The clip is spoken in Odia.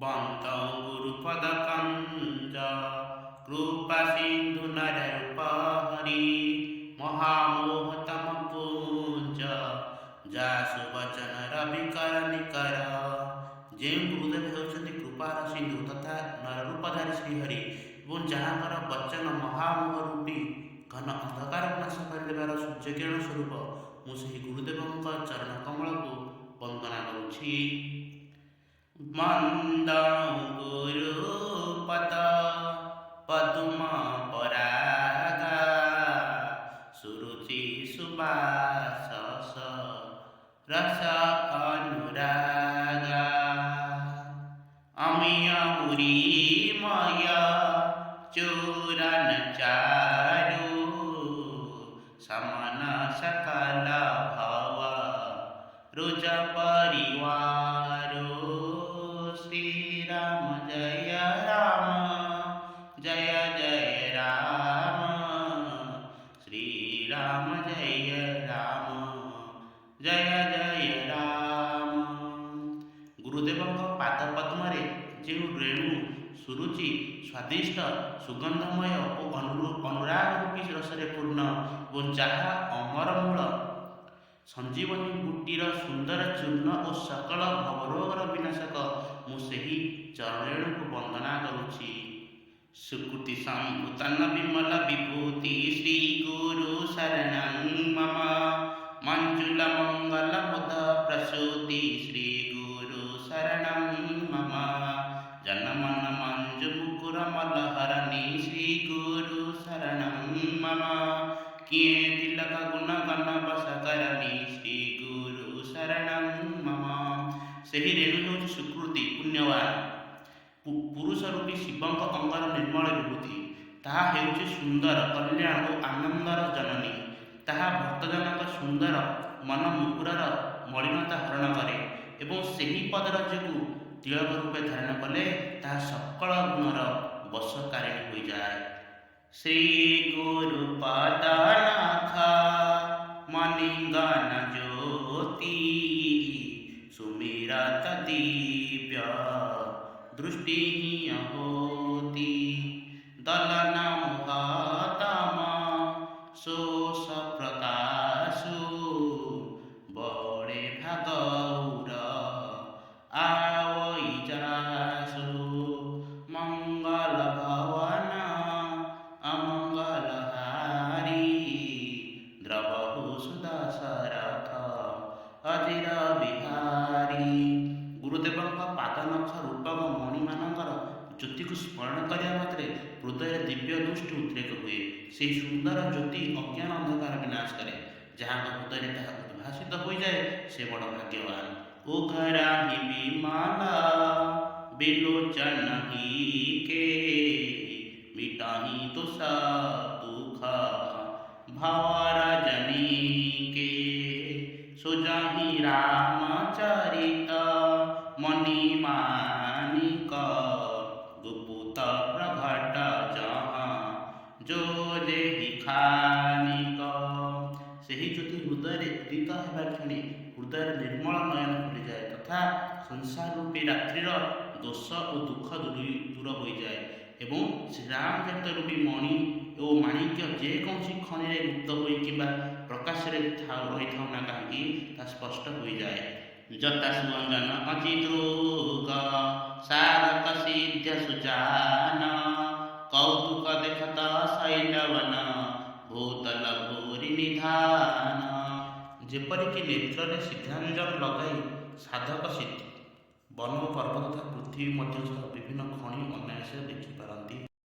ବନ୍ତ ଗୁରୁପଦ କଞ୍ଜ କୃପା ସିନ୍ଧୁ ନରରୂପ ହରି ମହାମୋହତମ ପୁଞ୍ଜ ଯା ସୁବଚନ ରବିକର ନିକର। ଯେଉଁ ଗୁରୁଦେବ ହେଉଛନ୍ତି କୃପାର ସିନ୍ଧୁ ତଥା ନରରୂପଧାରୀ ଶ୍ରୀହରି ଏବଂ ଯାହାଙ୍କର ବଚନ ମହାମୋହ ରୂପୀ ଘନ ଅନ୍ଧକାରକୁ ନାଶ କରିଦେବାର ସୂର୍ଯ୍ୟକିରଣ ସ୍ୱରୂପ, ମୁଁ ସେହି ଗୁରୁଦେବଙ୍କ ଚରଣ କମଳକୁ ବନ୍ଦନା କରୁଛି। ମନ୍ଦ ଗୁରୁପଦ ପଦ୍ମ ପରାଗା ସୁରୁଚି ସୁବାସ ରସ ଅନୁରାଗା ଅମିୟ ମୁରିମୟ ଚୂରଣ ଚାରୁ ସମନ ସକଲ ଭව ରୁଜ ପରିବାରୁ। ଶ୍ରୀରାମ ଜୟ ରାମ ଜୟ ଜୟ ରାମ ଶ୍ରୀରାମ ଜୟ ରାମ ଜୟ ଜୟ ରାମ। ଗୁରୁଦେବଙ୍କ ପାଦ ପଦ୍ମରେ ଯେଉଁ ରେଣୁ ସୁରୁଚି ସ୍ୱାଦିଷ୍ଟ ସୁଗନ୍ଧମୟ ଓ ଅନୁରାଗ ରୂପୀ ରସରେ ପୂର୍ଣ୍ଣ ଏବଂ ଯାହା ଅମରମୂଳ ସଞ୍ଜୀବନୀ ବୁଟିର ସୁନ୍ଦର ଚୂର୍ଣ୍ଣ ଓ ସକଳ ଭବରୋଗର ବିନାଶକ, ମୁଁ ସେହି ଚରଣରେଣୁକୁ ବନ୍ଦନା କରୁଛି। ସୁକୃତି ସମ୍ଭୂତନ ବିମଳ ବିଭୂତି ଶ୍ରୀ ଗୁରୁ ଶରଣଂ ମମ ମଞ୍ଜୁଳ ମଙ୍ଗଳ ବୋଧ ପ୍ରସୂତି ଶ୍ରୀ ଗୁରୁ ଶରଣଂ ମମ ଜନମନ ମଞ୍ଜୁ ମୁକୁର ମଲହରଣୀ ଶ୍ରୀ ଗୁରୁ ଶରଣଂ ମମ କିଏ ତିଲକ ଗୁଣ ଗଣ ବଶକରଣୀ ଶ୍ରୀ ଗୁରୁ ଶରଣଂ ମମ। ସେହି ରେଣୁ ହେଉଛି ସୁକୃତି ପୁଣ୍ୟବାନ ପୁରୁଷ ରୂପୀ ଶିବଙ୍କ ଅଙ୍ଗର ନିର୍ମଳ ବିଭୂତି। ତାହା ହେଉଛି ସୁନ୍ଦର କଲ୍ୟାଣ ଓ ଆନନ୍ଦର ଜନନୀ। ତାହା ଭକ୍ତଜନଙ୍କ ସୁନ୍ଦର ମନ ମୁକୁରର ମଳିନତା ହରଣ କରେ ଏବଂ ସେହି ପଦର ଯୋଗୁଁ ତିଳକ ରୂପେ ଧାରଣ କଲେ ତାହା ସକଳ ଗୁଣର ବଶକାରିଣୀ ହୋଇଯାଏ। ଶ୍ରୀ ଗୁରୁପଦ ନାଥ ମଣିଗଣ ଜ୍ୟୋତି ସୁମିରତ ଦିବ୍ୟ ଦୃଷ୍ଟି ହୋତି ଦଲନ ମୋହତମ ଶୋଷ ପ୍ରକାଶୁ ବଡ଼େ ଭାଗୌର आवई जासु मंगल भवन अमंगल हारी द्रवहु सुदशरथ अजिर बिहारी। गुरुदेवଙ୍କ ପାଦନଖ ରୂପକ ମଣିମାନଙ୍କର ଜ୍ୟୋତିକୁ ସ୍ମରଣ କରିବା ମାତ୍ରେ ହୃଦୟରେ ଦିବ୍ୟ ଦୃଷ୍ଟି ଉଦ୍ରେକ ହୁଏ। ସେହି ସୁନ୍ଦର ଜ୍ୟୋତି ଅଜ୍ଞାନ ଅନ୍ଧକାର ବିନାଶ କରେ। ଯାହାଙ୍କ ହୃଦୟରେ ତାହା ଉଦ୍ଭାସିତ ହୋଇଯାଏ ସେ ବଡ଼ ଭାଗ୍ୟବାନ। उघराहि विमल बिलोचन ही के मिटाहि तुष दुख भवर जनी के सुजाहि रामचरित मणि मानिक गुपुत प्रघट जहाँ जो जेहि खानिक। ସେହି ଜ୍ୟୋତି ହୃଦୟରେ ଉଦିତ ହେବା କ୍ଷଣି ହୃଦୟରେ ନିର୍ମଳ ନୟନ ଖୋଲିଯାଏ ତଥା ସଂସାର ରୂପୀ ରାତ୍ରିର ଦୋଷ ଓ ଦୁଃଖ ଦୂର ହୋଇଯାଏ ଏବଂ ଶ୍ରୀରାମଚରିତ ରୂପୀ ମଣି ଓ ମାଣିକ୍ୟ ଯେକୌଣସି ଖଣିରେ ଗୁପ୍ତ ହୋଇ କିମ୍ବା ପ୍ରକାଶରେ ରହିଥାଉ ନା କାହିଁକି ତାହା ସ୍ପଷ୍ଟ ହୋଇଯାଏ। ଯଥା ସୁଅଞ୍ଜନ ଅଚିଦୃଗ ସାରକ ସିଦ୍ଧ ସୁଜାନ କୌତୁକ ଦେଖତ ଶୈଲବନ ଭୂତଲ ଭୂରି ନିଧାନ। ଯେପରିକି ନେତ୍ରରେ ସିଦ୍ଧାଞ୍ଜନ ଲଗାଇ ସାଧକ ସିଦ୍ଧି ବନ ଓ ପର୍ବତ ତଥା ପୃଥିବୀ ମଧ୍ୟ ସହ ବିଭିନ୍ନ ଖଣି ଅନାୟାସରେ ଦେଖିପାରନ୍ତି।